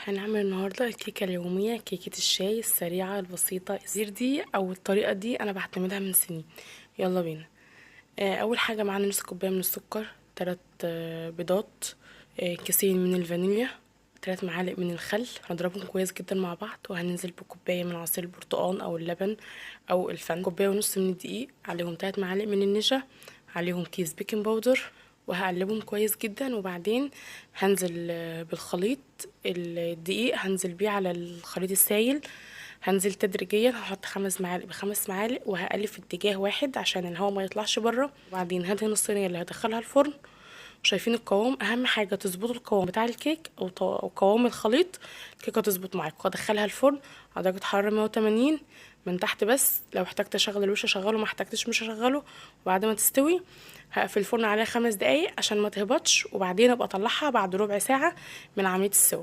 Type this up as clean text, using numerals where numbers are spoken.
هنعمل النهارده الكيكه اليوميه، كيكه الشاي السريعه البسيطه. الزير دي او الطريقه دي انا بعتمدها من سنين. يلا بينا. اول حاجه معانا نص كوبايه من السكر، 3 بيضات، كيسين من الفانيليا، 3 معالق من الخل. هنضربهم كويس جدا مع بعض، وهننزل بكوبايه من عصير البرتقال او اللبن او الفن، كوبايه ونص من الدقيق، عليهم 3 معالق من النشا، عليهم كيس بيكنج باودر، وهقلبهم كويس جدا. وبعدين هنزل بالخليط الدقيق، هنزل بيه على الخليط السائل، هنزل تدريجيا، هحط 5 معالق ب5 معالق، وهقلب في اتجاه واحد عشان الهواء ما يطلعش بره. وبعدين هدهن الصينيه اللي هدخلها الفرن. وشايفين القوام؟ اهم حاجه تظبطوا القوام بتاع الكيك او قوام الخليط، الكيكه تظبط معاكم. هدخلها الفرن على درجه حراره 180 من تحت بس، لو احتجت اشغل الوش اشغله، ما احتجتش مش هشغله. وبعد ما تستوي هقفل الفرن عليها 5 دقايق عشان ما تهبطش، وبعدين ابقى اطلعها بعد ربع ساعه من عمليه السوا.